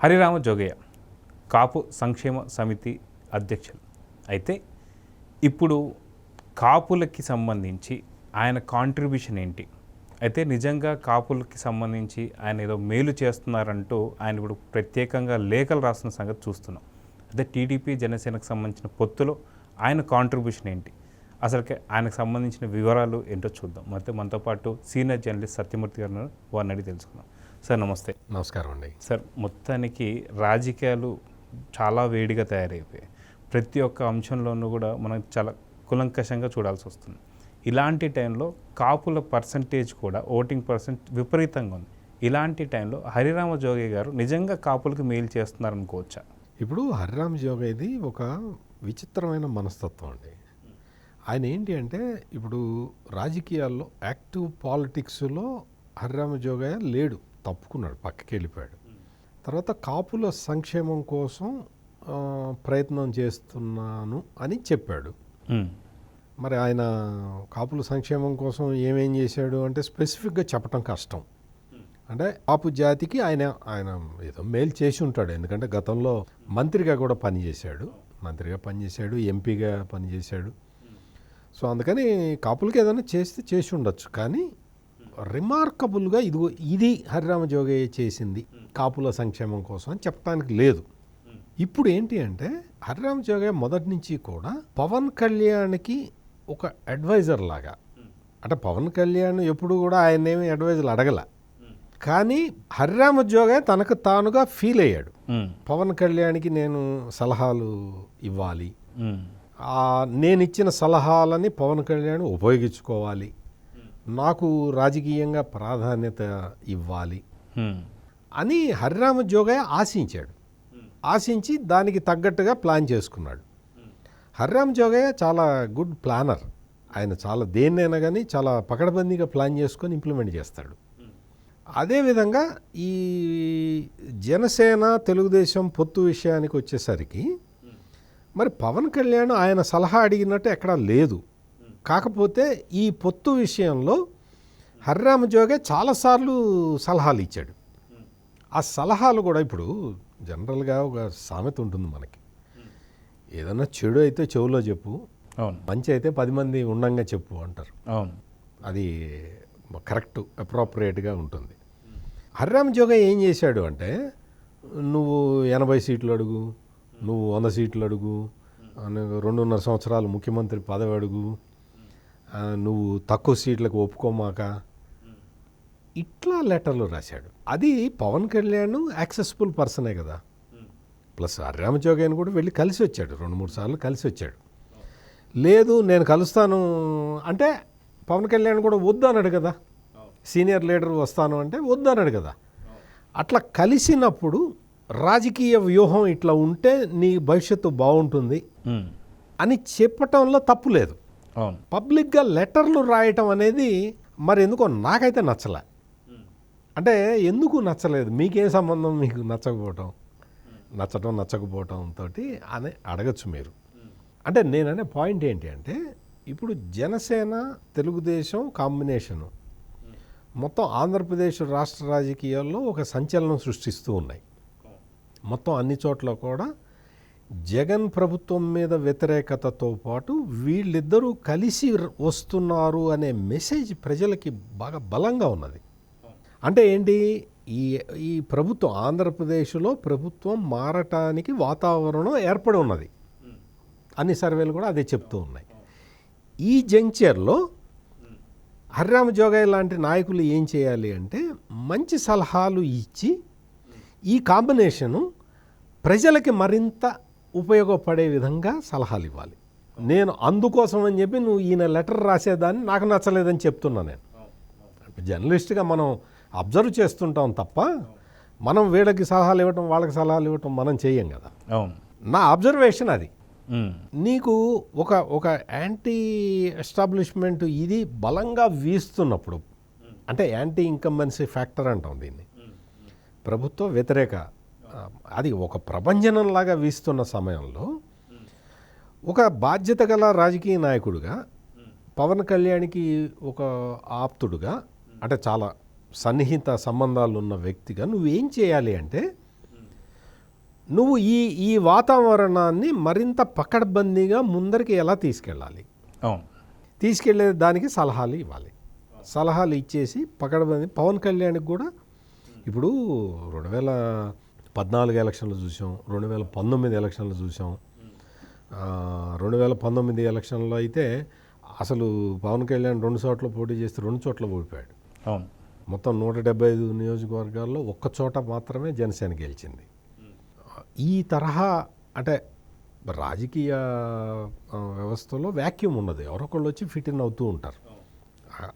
హరిరామ జోగయ్య కాపు సంక్షేమ సమితి అధ్యక్షులు. అయితే ఇప్పుడు కాపులకి సంబంధించి ఆయన కాంట్రిబ్యూషన్ ఏంటి? అయితే నిజంగా కాపులకి సంబంధించి ఆయన ఏదో మేలు చేస్తున్నారంటూ ఆయన ఇప్పుడు ప్రత్యేకంగా లేఖలు రాస్తున్న సంగతి చూస్తున్నాం. అదే టీడీపీ జనసేనకు సంబంధించిన పొత్తులో ఆయన కాంట్రిబ్యూషన్ ఏంటి, అసలుకి ఆయనకు సంబంధించిన వివరాలు ఏంటో చూద్దాం. అయితే మనతో పాటు సీనియర్ జర్నలిస్ట్ సత్యమూర్తి గారు వారిని అడిగి తెలుసుకుందాం. సార్ నమస్తే. నమస్కారం అండి. సార్, మొత్తానికి రాజకీయాలు చాలా వేడిగా తయారైపోయాయి. ప్రతి ఒక్క అంశంలోనూ కూడా మనం చాలా కులంకషంగా చూడాల్సి వస్తుంది. ఇలాంటి టైంలో కాపుల పర్సంటేజ్ కూడా ఓటింగ్ పర్సెంట్ విపరీతంగా ఉంది. ఇలాంటి టైంలో హరిరామ జోగయ్య గారు నిజంగా కాపులకు మేలు చేస్తున్నారనుకోవచ్చా? ఇప్పుడు హరిరామ జోగయ్యది ఒక విచిత్రమైన మనస్తత్వం అండి. ఆయన ఏంటి అంటే, ఇప్పుడు రాజకీయాల్లో యాక్టివ్ పాలిటిక్స్లో హరిరామ జోగయ్య లేడు, తప్పుకున్నాడు, పక్కకి వెళ్ళిపోయాడు. తర్వాత కాపుల సంక్షేమం కోసం ప్రయత్నం చేస్తున్నాను అని చెప్పాడు. మరి ఆయన కాపుల సంక్షేమం కోసం ఏమేం చేశాడు అంటే స్పెసిఫిక్గా చెప్పడం కష్టం. అంటే కాపు జాతికి ఆయన ఏదో మేలు చేసి ఉంటాడు. ఎందుకంటే గతంలో మంత్రిగా కూడా పనిచేశాడు, ఎంపీగా పనిచేశాడు. సో అందుకని కాపులకి ఏదైనా చేసి ఉండొచ్చు. కానీ రిమార్కబుల్గా ఇది హరిరామ జోగయ్య చేసింది కాపుల సంక్షేమం కోసం అని చెప్పడానికి లేదు. ఇప్పుడు ఏంటి అంటే, హరిరామ జోగయ్య మొదటి నుంచి కూడా పవన్ కళ్యాణ్కి ఒక అడ్వైజర్ లాగా, అంటే పవన్ కళ్యాణ్ ఎప్పుడు కూడా ఆయన్నేమి అడ్వైజర్లు అడగల, కానీ హరిరామ జోగయ్య తనకు తానుగా ఫీల్ అయ్యాడు, పవన్ కళ్యాణ్కి నేను సలహాలు ఇవ్వాలి, నేను ఇచ్చిన సలహాలని పవన్ కళ్యాణ్ ఉపయోగించుకోవాలి, నాకు రాజకీయంగా ప్రాధాన్యత ఇవ్వాలి అని హరిరామ జోగయ్య ఆశించి దానికి తగ్గట్టుగా ప్లాన్ చేసుకున్నాడు. హరిరామ జోగయ్య చాలా గుడ్ ప్లానర్. ఆయన చాలా దేన్నైనా కానీ చాలా పకడ్బందీగా ప్లాన్ చేసుకొని ఇంప్లిమెంట్ చేస్తాడు. అదేవిధంగా ఈ జనసేన తెలుగుదేశం పొత్తు విషయానికి వచ్చేసరికి మరి పవన్ కళ్యాణ్ ఆయన సలహా అడిగినట్టు ఎక్కడా లేదు. కాకపోతే ఈ పొత్తు విషయంలో హరిరామ జోగయ్య చాలాసార్లు సలహాలు ఇచ్చాడు. ఆ సలహాలు కూడా ఇప్పుడు జనరల్గా ఒక సామెత ఉంటుంది మనకి, ఏదన్నా చెడు అయితే చెవులో చెప్పు, మంచి అయితే 10 మంది ఉండంగా చెప్పు అంటారు. అది కరెక్ట్, అప్రోప్రియేట్గా ఉంటుంది. హరిరామ జోగయ్య ఏం చేశాడు అంటే, నువ్వు 80 సీట్లు అడుగు, నువ్వు 100 సీట్లు అడుగు, 2.5 సంవత్సరాలు ముఖ్యమంత్రి పదవి అడుగు, నువ్వు తక్కువ సీట్లకు ఒప్పుకోమాక, ఇట్లా లెటర్లు రాశాడు. అది పవన్ కళ్యాణ్ యాక్సెసిబుల్ పర్సనే కదా. ప్లస్ హరిరామ జోగయ్యను కూడా వెళ్ళి కలిసి వచ్చాడు, 2-3 సార్లు కలిసి వచ్చాడు. లేదు నేను కలుస్తాను అంటే పవన్ కళ్యాణ్ కూడా వద్దు అన్నాడు కదా, సీనియర్ లీడర్ వస్తాను అంటే వద్దు అన్నాడు కదా. అట్లా కలిసినప్పుడు రాజకీయ వ్యూహం ఇట్లా ఉంటే నీ భవిష్యత్తు బాగుంటుంది అని చెప్పటంలో తప్పు లేదు. పబ్లిక్గా లెటర్లు రాయటం అనేది మరి ఎందుకో నాకైతే నచ్చలే. అంటే ఎందుకు నచ్చలేదు, మీకేం సంబంధం, మీకు నచ్చకపోవటంతో అని అడగచ్చు మీరు. అంటే నేననే పాయింట్ ఏంటి అంటే, ఇప్పుడు జనసేన తెలుగుదేశం కాంబినేషను మొత్తం ఆంధ్రప్రదేశ్ రాష్ట్ర రాజకీయాల్లో ఒక సంచలనం సృష్టిస్తూ ఉన్నాయి. మొత్తం అన్ని చోట్ల కూడా జగన్ ప్రభుత్వం మీద వ్యతిరేకతతో పాటు వీళ్ళిద్దరూ కలిసి వస్తున్నారు అనే మెసేజ్ ప్రజలకి బాగా బలంగా ఉన్నది. అంటే ఏంటి, ఈ ప్రభుత్వం ఆంధ్రప్రదేశ్లో ప్రభుత్వం మారటానికి వాతావరణం ఏర్పడి ఉన్నది. అన్ని సర్వేలు కూడా అదే చెప్తూ ఉన్నాయి. ఈ జంక్చర్లో హరిరామ జోగయ్య లాంటి నాయకులు ఏం చేయాలి అంటే, మంచి సలహాలు ఇచ్చి ఈ కాంబినేషను ప్రజలకి మరింత ఉపయోగపడే విధంగా సలహాలు ఇవ్వాలి. నేను అందుకోసం అని చెప్పి నువ్వు ఈయన లెటర్ రాసేదాన్ని నాకు నచ్చలేదని చెప్తున్నా. నేను జర్నలిస్ట్గా మనం అబ్జర్వ్ చేస్తుంటాం తప్ప మనం వీళ్ళకి సలహాలు ఇవ్వటం వాళ్ళకి సలహాలు ఇవ్వటం మనం చేయం కదా. నా అబ్జర్వేషన్ అది. నీకు ఒక యాంటీ ఎస్టాబ్లిష్మెంట్ ఇది బలంగా వీస్తున్నప్పుడు, అంటే యాంటీ ఇన్కంబెన్సీ ఫ్యాక్టర్ అంటాం దీన్ని, ప్రభుత్వ వ్యతిరేక, అది ఒక ప్రభంజనంలాగా వీస్తున్న సమయంలో ఒక బాధ్యత గల రాజకీయ నాయకుడిగా, పవన్ కళ్యాణ్కి ఒక ఆప్తుడుగా, అంటే చాలా సన్నిహిత సంబంధాలు ఉన్న వ్యక్తిగా నువ్వేం చేయాలి అంటే, నువ్వు ఈ వాతావరణాన్ని మరింత పకడ్బందీగా ముందరికి ఎలా తీసుకెళ్ళాలి, అవును, తీసుకెళ్లే దానికి సలహాలు ఇవ్వాలి. సలహాలు ఇచ్చేసి పకడ్బందీ. పవన్ కళ్యాణ్కి కూడా ఇప్పుడు 2014 ఎలక్షన్లు చూసాం, 2019 ఎలక్షన్లు చూసాం. 2019 ఎలక్షన్లో అయితే అసలు పవన్ కళ్యాణ్ 2 చోట్ల పోటీ చేస్తే 2 చోట్ల ఓడిపోయాడు. అవును, మొత్తం 175 నియోజకవర్గాల్లో ఒక్క చోట మాత్రమే జనసేన గెలిచింది. ఈ తరహా అంటే రాజకీయ వ్యవస్థలో వ్యాక్యూమ్ ఉన్నది. ఎవరొకళ్ళు వచ్చి ఫిట్ ఇన్ అవుతూ ఉంటారు.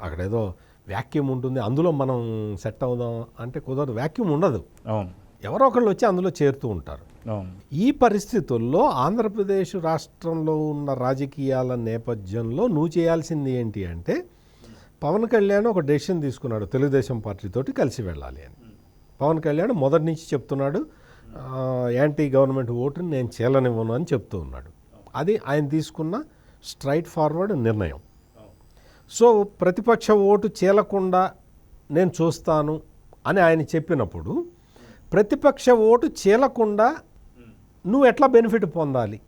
అక్కడేదో వ్యాక్యూమ్ ఉంటుంది, అందులో మనం సెట్ అవుదాం అంటే కుదరదు. వ్యాక్యూమ్ ఉండదు. అవును, ఎవరో ఒకళ్ళు వచ్చి అందులో చేరుతూ ఉంటారు. అవును, ఈ పరిస్థితుల్లో ఆంధ్రప్రదేశ్ రాష్ట్రంలో ఉన్న రాజకీయాల నేపథ్యంలో నువ్వు చేయాల్సింది ఏంటి అంటే, పవన్ కళ్యాణ్ ఒక డెసిషన్ తీసుకున్నాడు, తెలుగుదేశం పార్టీతోటి కలిసి వెళ్ళాలి అని. పవన్ కళ్యాణ్ మొదటి నుంచి చెప్తున్నాడు, యాంటీ గవర్నమెంట్ ఓటుని నేను చేయనివ్వను అని చెప్తూ ఉన్నాడు. అది ఆయన తీసుకున్న స్ట్రైట్ ఫార్వర్డ్ నిర్ణయం. సో ప్రతిపక్ష ఓటు చీలకుండా నేను చూస్తాను అని ఆయన చెప్పినప్పుడు, ప్రతిపక్ష ఓటు చీలకుండా నువ్వు ఎట్లా బెనిఫిట్ పొందాలి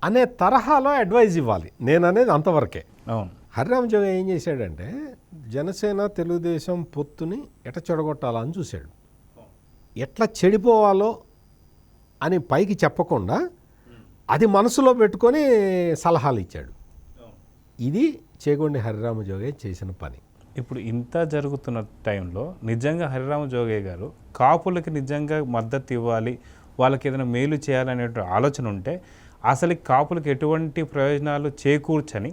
అనే తరహాలో అడ్వైజ్ ఇవ్వాలి. నేను అనేది అంతవరకే. అవును, హరిరామ్ జోగి ఏం చేశాడంటే, జనసేన తెలుగుదేశం పొత్తుని ఎట్లా చెడగొట్టాలా అని చూశాడు. ఎట్లా చెడిపోవాలో అని పైకి చెప్పకుండా అది మనసులో పెట్టుకొని సలహాలు ఇచ్చాడు. ఇది చేగొండి హరిరామ జోగయ్య చేసిన పని. ఇప్పుడు ఇంత జరుగుతున్న టైంలో నిజంగా హరిరామ జోగయ్య గారు కాపులకి నిజంగా మద్దతు ఇవ్వాలి, వాళ్ళకి ఏదైనా మేలు చేయాలనే ఆలోచన ఉంటే అసలు కాపులకు ఎటువంటి ప్రయోజనాలు చేకూర్చని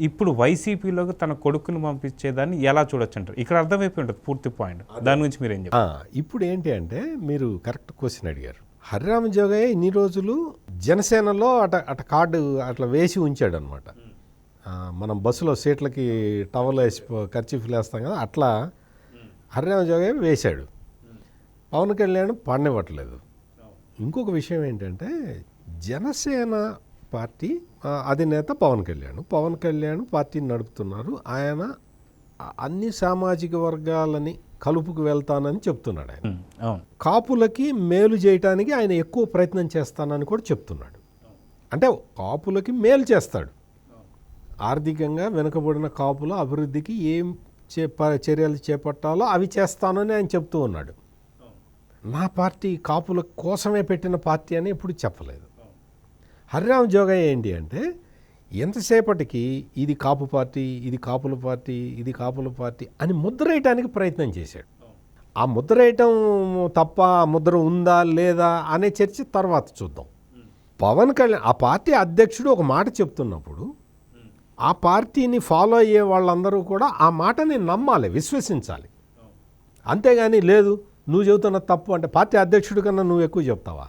ఇప్పుడు వైసీపీలోకి తన కొడుకుని పంపించేదాన్ని ఎలా చూడొచ్చు అంటారు? ఇక్కడ అర్థమైపోయి ఉంటుంది పూర్తి పాయింట్. దాని గురించి మీరు ఏం చెప్తారు? ఇప్పుడు ఏంటి అంటే, మీరు కరెక్ట్ క్వశ్చన్ అడిగారు. హరిరామ జోగయ్య ఇన్ని రోజులు జనసేనలో అట కార్డు అట్లా వేసి ఉంచాడు అనమాట. మనం బస్సులో సీట్లకి టవల్ వేసి కర్చీఫ్లు వేస్తాం కదా, అట్లా హరిరామ జోగయ్య వేశాడు. పవన్ కళ్యాణ్ పడనివ్వట్లేదు. ఇంకొక విషయం ఏంటంటే, జనసేన పార్టీ అధినేత పవన్ కళ్యాణ్ పార్టీని నడుపుతున్నారు. ఆయన అన్ని సామాజిక వర్గాలని కలుపుకు వెళ్తానని చెప్తున్నాడు. ఆయన కాపులకి మేలు చేయటానికి ఆయన ఎక్కువ ప్రయత్నం చేస్తానని కూడా చెప్తున్నాడు. అంటే కాపులకి మేలు చేస్తాడు. ఆర్థికంగా వెనుకబడిన కాపుల అభివృద్ధికి ఏం చర్యలు చేపట్టాలో అవి చేస్తానని ఆయన చెప్తూ ఉన్నాడు. నా పార్టీ కాపుల కోసమే పెట్టిన పార్టీ అని ఎప్పుడు చెప్పలేదు. హరిరామ జోగయ్య ఏంటి అంటే, ఎంతసేపటికి ఇది కాపు పార్టీ, ఇది కాపుల పార్టీ, ఇది కాపుల పార్టీ అని ముద్రేయటానికి ప్రయత్నం చేశాడు. ఆ ముద్రేయటం తప్ప ఆ ముద్ర ఉందా లేదా అనే చర్చ తర్వాత చూద్దాం. పవన్ కళ్యాణ్ ఆ పార్టీ అధ్యక్షుడు ఒక మాట చెప్తున్నప్పుడు ఆ పార్టీని ఫాలో అయ్యే వాళ్ళందరూ కూడా ఆ మాటని నమ్మాలి, విశ్వసించాలి. అంతేగాని లేదు నువ్వు చెబుతున్న తప్పు అంటే పార్టీ అధ్యక్షుడి కన్నా నువ్వు ఎక్కువ చెప్తావా?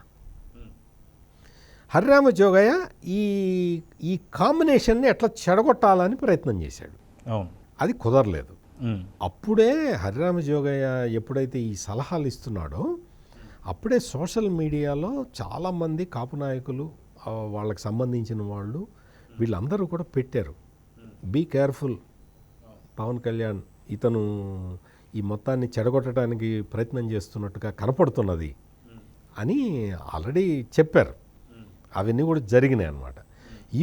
హరిరామ జోగయ్య ఈ కాంబినేషన్ని ఎట్లా చెడగొట్టాలని ప్రయత్నం చేశాడు. అది కుదరలేదు. అప్పుడే హరిరామ జోగయ్య ఎప్పుడైతే ఈ సలహాలు ఇస్తున్నాడో అప్పుడే సోషల్ మీడియాలో చాలామంది కాపు నాయకులు, వాళ్ళకి సంబంధించిన వాళ్ళు, వీళ్ళందరూ కూడా పెట్టారు, బీ కేర్ఫుల్ పవన్ కళ్యాణ్, ఇతను ఈ మొత్తాన్ని చెడగొట్టడానికి ప్రయత్నం చేస్తున్నట్టుగా కనపడుతున్నది అని ఆల్రెడీ చెప్పారు. అవన్నీ కూడా జరిగినాయి అన్నమాట.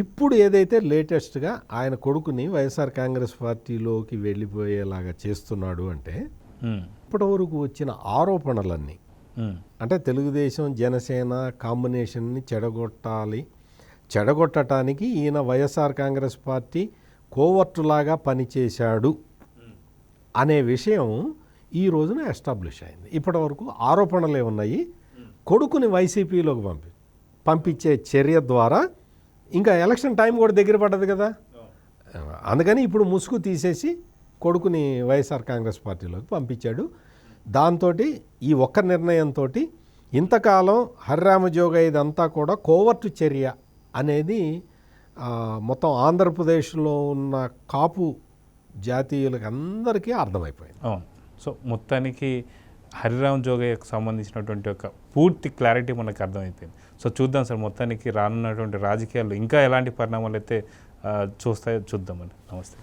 ఇప్పుడు ఏదైతే లేటెస్ట్గా ఆయన కొడుకుని వైఎస్ఆర్ కాంగ్రెస్ పార్టీలోకి వెళ్ళిపోయేలాగా చేస్తున్నాడు అంటే, ఇప్పటివరకు వచ్చిన ఆరోపణలన్నీ అంటే తెలుగుదేశం జనసేన కాంబినేషన్ని చెడగొట్టడానికి ఈయన వైఎస్ఆర్ కాంగ్రెస్ పార్టీ కోవర్టులాగా పనిచేశాడు అనే విషయం ఈ రోజున ఎస్టాబ్లిష్ అయింది. ఇప్పటివరకు ఆరోపణలు ఏమున్నాయి? కొడుకుని వైసీపీలోకి పంపించే చర్య ద్వారా ఇంకా ఎలక్షన్ టైం కూడా దగ్గర పడ్డది కదా, అందుకని ఇప్పుడు ముసుగు తీసేసి కొడుకుని వైఎస్ఆర్ కాంగ్రెస్ పార్టీలోకి పంపించాడు. దాంతో ఈ ఒక్క నిర్ణయంతో ఇంతకాలం హరిరామ జోగయ్య ఇదంతా కూడా కోవర్టు చర్య అనేది మొత్తం ఆంధ్రప్రదేశ్లో ఉన్న కాపు జాతీయులకు అందరికీ అర్థమైపోయింది. అవును. సో మొత్తానికి హరిరామ జోగయ్యకు సంబంధించినటువంటి ఒక పూర్తి క్లారిటీ మనకు అర్థమైపోయింది. సో చూద్దాం సార్, మొత్తానికి రానున్నటువంటి రాజకీయాల్లో ఇంకా ఎలాంటి పరిణామాలు అయితే చూస్తాయో చూద్దామని. నమస్తే.